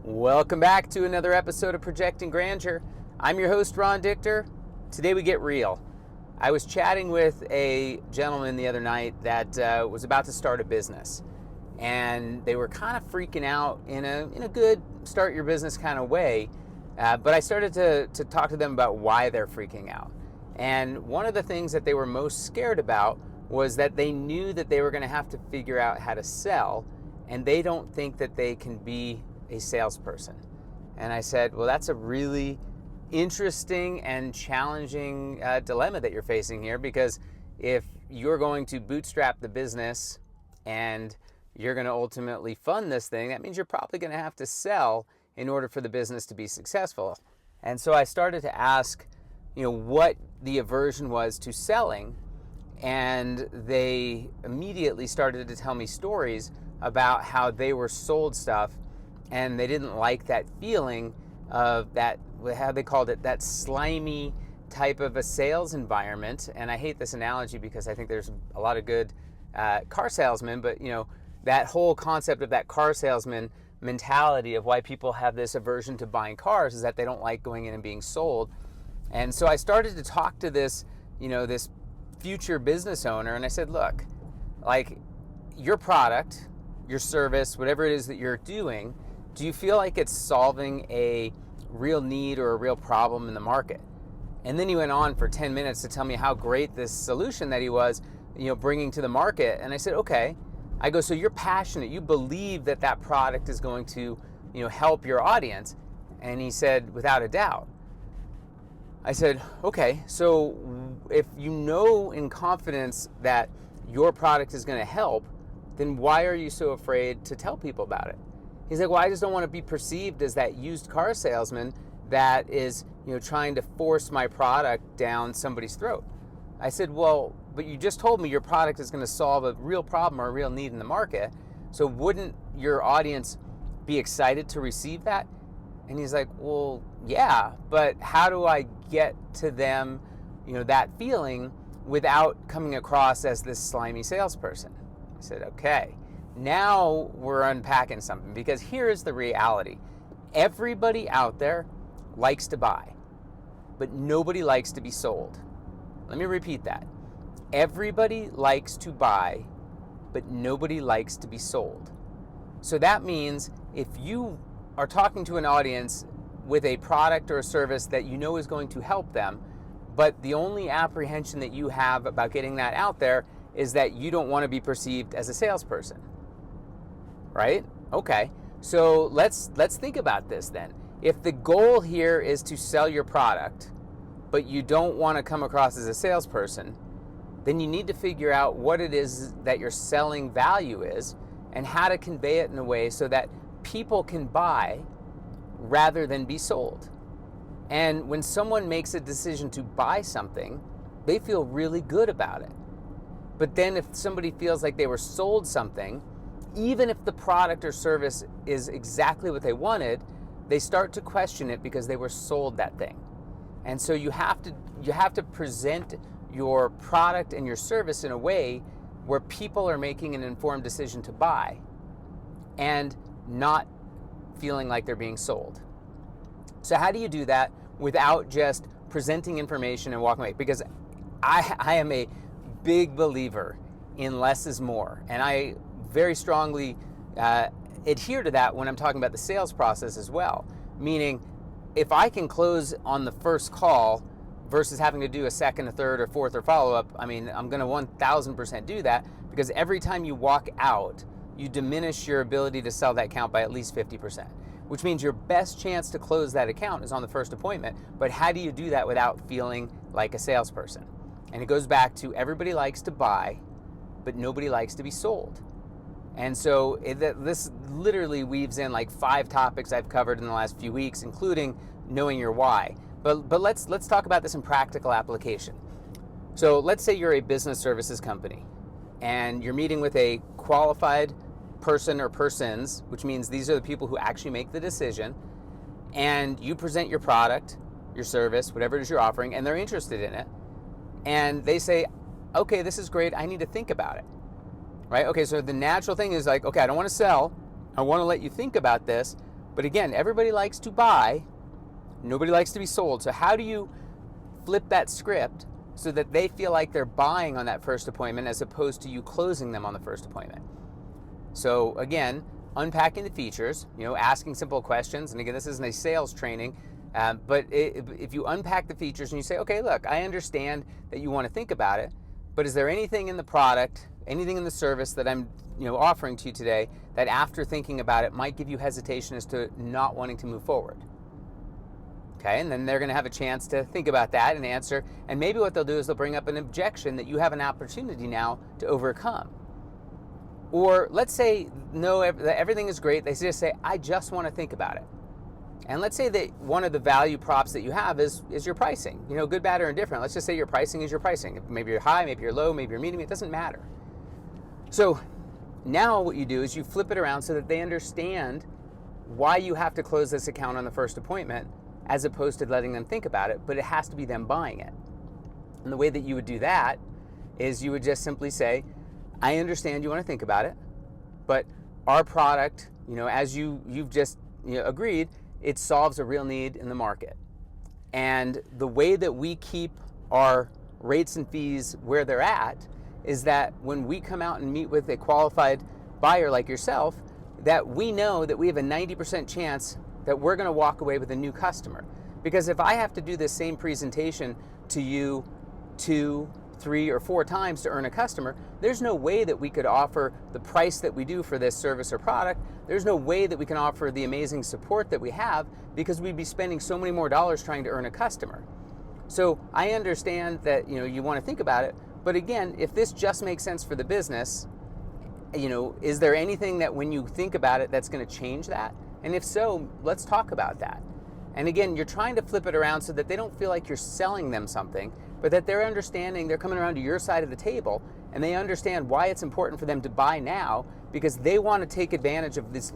Welcome back to another episode of Projecting Grandeur. I'm your host, Ron Dichter. Today we get real. I was chatting with a gentleman the other night that was about to start a business, and they were kind of freaking out in a good start your business kind of way. But I started to talk to them about why they're freaking out. And one of the things that they were most scared about was that they knew that they were going to have to figure out how to sell, and they don't think that they can be a salesperson. And I said, well, that's a really interesting and challenging dilemma that you're facing here, because if you're going to bootstrap the business and you're going to ultimately fund this thing, that means you're probably going to have to sell in order for the business to be successful. And so I started to ask, what the aversion was to selling, and they immediately started to tell me stories about how they were sold stuff and they didn't like that feeling of that, how they called it, that slimy type of a sales environment. And I hate this analogy because I think there's a lot of good car salesmen, but that whole concept of that car salesman mentality of why people have this aversion to buying cars is that they don't like going in and being sold. And so I started to talk to this, this future business owner, and I said, look, like, your product, your service, whatever it is that you're doing, do you feel like it's solving a real need or a real problem in the market? And then he went on for 10 minutes to tell me how great this solution that he was, bringing to the market. And I said, okay. I go, so you're passionate. You believe that that product is going to, help your audience. And he said, without a doubt. I said, okay, so if you know in confidence that your product is going to help, then why are you so afraid to tell people about it? He's like, well, I just don't want to be perceived as that used car salesman that is, trying to force my product down somebody's throat. I said, well, but you just told me your product is going to solve a real problem or a real need in the market. So wouldn't your audience be excited to receive that? And he's like, well, yeah, but how do I get to them, that feeling without coming across as this slimy salesperson? I said, okay. Now we're unpacking something, because here is the reality. Everybody out there likes to buy, but nobody likes to be sold. Let me repeat that. Everybody likes to buy, but nobody likes to be sold. So that means if you are talking to an audience with a product or a service that is going to help them, but the only apprehension that you have about getting that out there is that you don't want to be perceived as a salesperson. Right? Okay. So let's think about this then. If the goal here is to sell your product, but you don't want to come across as a salesperson, then you need to figure out what it is that your selling value is and how to convey it in a way so that people can buy rather than be sold. And when someone makes a decision to buy something, they feel really good about it. But then if somebody feels like they were sold something, even if the product or service is exactly what they wanted, they start to question it because they were sold that thing. And so you have to present your product and your service in a way where people are making an informed decision to buy and not feeling like they're being sold. So how do you do that without just presenting information and walking away? Because I am a big believer in less is more, and I very strongly adhere to that when I'm talking about the sales process as well. Meaning, if I can close on the first call versus having to do a second, a third, or fourth, or follow-up, I'm going to 1,000% do that, because every time you walk out, you diminish your ability to sell that account by at least 50%, which means your best chance to close that account is on the first appointment. But how do you do that without feeling like a salesperson? And it goes back to everybody likes to buy, but nobody likes to be sold. And so this literally weaves in like 5 topics I've covered in the last few weeks, including knowing your why. But let's talk about this in practical application. So let's say you're a business services company and you're meeting with a qualified person or persons, which means these are the people who actually make the decision, and you present your product, your service, whatever it is you're offering, and they're interested in it. And they say, okay, this is great, I need to think about it. Right? Okay, so the natural thing is like, okay, I don't want to sell. I want to let you think about this, But again, everybody likes to buy, nobody likes to be sold. So how do you flip that script so that they feel like they're buying on that first appointment as opposed to you closing them on the first appointment? So again, unpacking the features, asking simple questions. And again, this isn't a sales training, but if you unpack the features and you say, okay, look, I understand that you want to think about it, but is there anything in the product, anything in the service that I'm offering to you today that after thinking about it might give you hesitation as to not wanting to move forward? Okay, and then they're going to have a chance to think about that and answer. And maybe what they'll do is they'll bring up an objection that you have an opportunity now to overcome. Or let's say, no, everything is great. They just say, I just want to think about it. And let's say that one of the value props that you have is your pricing. Good, bad, or indifferent. Let's just say your pricing is your pricing. Maybe you're high, maybe you're low, maybe you're medium. It doesn't matter. So now what you do is you flip it around so that they understand why you have to close this account on the first appointment, as opposed to letting them think about it, but it has to be them buying it. And the way that you would do that is you would just simply say, I understand you want to think about it, but our product, as you've just agreed, it solves a real need in the market. And the way that we keep our rates and fees where they're at is that when we come out and meet with a qualified buyer like yourself, that we know that we have a 90% chance that we're going to walk away with a new customer. Because if I have to do this same presentation to you 2, 3, or 4 times to earn a customer, there's no way that we could offer the price that we do for this service or product. There's no way that we can offer the amazing support that we have, because we'd be spending so many more dollars trying to earn a customer. So I understand that you want to think about it, but again, if this just makes sense for the business, is there anything that when you think about it that's going to change that? And if so, let's talk about that. And again, you're trying to flip it around so that they don't feel like you're selling them something, but that they're understanding, they're coming around to your side of the table, and they understand why it's important for them to buy now, because they want to take advantage of this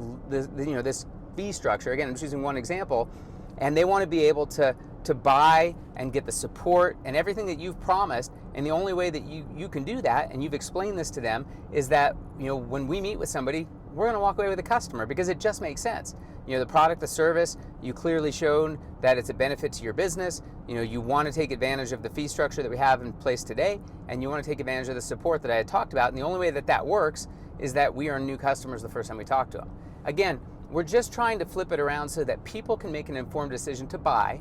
fee structure. Again, I'm just using one example, and they want to be able to buy and get the support and everything that you've promised. And the only way that you can do that, and you've explained this to them, is that when we meet with somebody, we're going to walk away with a customer, because it just makes sense. The product, the service, you clearly shown that it's a benefit to your business. You want to take advantage of the fee structure that we have in place today, and you want to take advantage of the support that I had talked about. And the only way that works is that we earn new customers the first time we talk to them. Again, we're just trying to flip it around so that people can make an informed decision to buy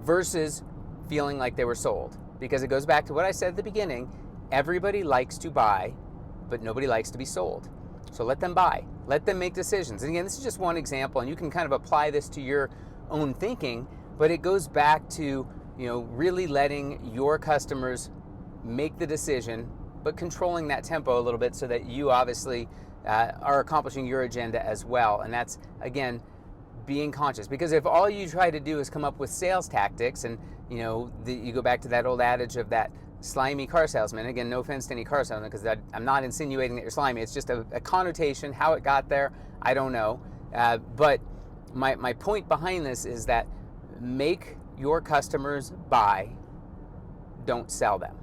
versus feeling like they were sold. Because it goes back to what I said at the beginning, everybody likes to buy, but nobody likes to be sold. So let them buy, let them make decisions. And again, this is just one example, and you can kind of apply this to your own thinking, but it goes back to, really letting your customers make the decision, but controlling that tempo a little bit so that you obviously are accomplishing your agenda as well. And that's, again, being conscious. Because if all you try to do is come up with sales tactics, and you go back to that old adage of that slimy car salesman. Again, no offense to any car salesman, because I'm not insinuating that you're slimy. It's just a connotation. How it got there, I don't know. But my point behind this is that make your customers buy, don't sell them.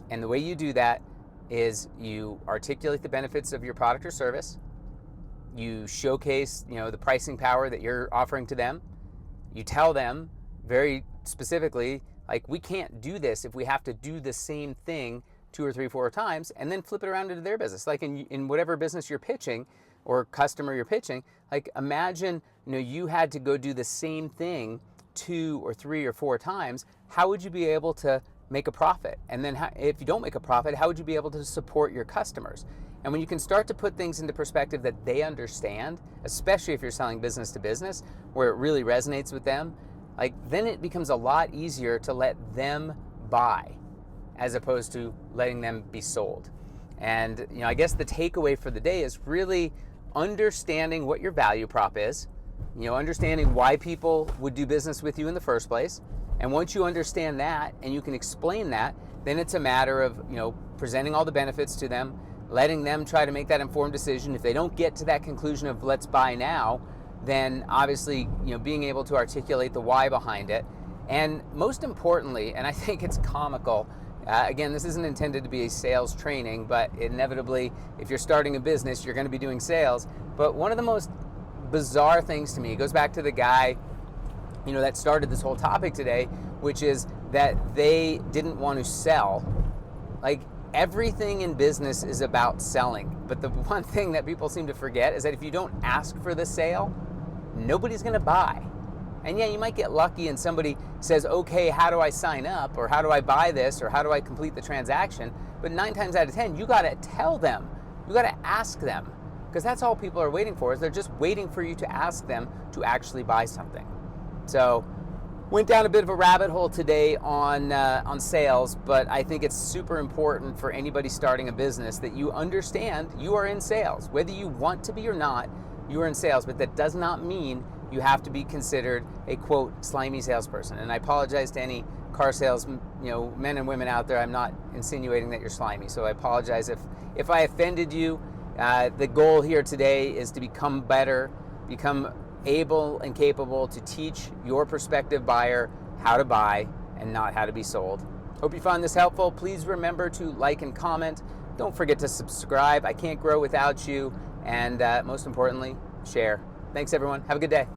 And the way you do that is you articulate the benefits of your product or service. You showcase, the pricing power that you're offering to them. You tell them very specifically, like, we can't do this if we have to do the same thing 2 or 3 or 4 times, and then flip it around into their business. Like in whatever business you're pitching or customer you're pitching, like imagine, you had to go do the same thing 2 or 3 or 4 times. How would you be able to make a profit? And then if you don't make a profit, how would you be able to support your customers? And when you can start to put things into perspective that they understand, especially if you're selling business to business, where it really resonates with them, then it becomes a lot easier to let them buy as opposed to letting them be sold. And I guess the takeaway for the day is really understanding what your value prop is, understanding why people would do business with you in the first place. And once you understand that and you can explain that, then it's a matter of presenting all the benefits to them, letting them try to make that informed decision. If they don't get to that conclusion of let's buy now, then obviously being able to articulate the why behind it. And most importantly, and I think it's comical, again, this isn't intended to be a sales training, but inevitably if you're starting a business, you're going to be doing sales. But one of the most bizarre things to me. It goes back to the guy, that started this whole topic today, which is that they didn't want to sell. Like, everything in business is about selling. But the one thing that people seem to forget is that if you don't ask for the sale, nobody's going to buy. And yeah, you might get lucky and somebody says, okay, how do I sign up? Or how do I buy this? Or how do I complete the transaction? But 9 times out of 10, you got to tell them. You got to ask them. Because that's all people are waiting for, is they're just waiting for you to ask them to actually buy something. So, went down a bit of a rabbit hole today on sales, but I think it's super important for anybody starting a business that you understand you are in sales. Whether you want to be or not, you are in sales, but that does not mean you have to be considered a, quote, slimy salesperson. And I apologize to any car sales, men and women out there. I'm not insinuating that you're slimy, so I apologize if I offended you. The goal here today is to become better, become able and capable to teach your prospective buyer how to buy and not how to be sold. Hope you found this helpful. Please remember to like and comment. Don't forget to subscribe. I can't grow without you. And most importantly, share. Thanks, everyone. Have a good day.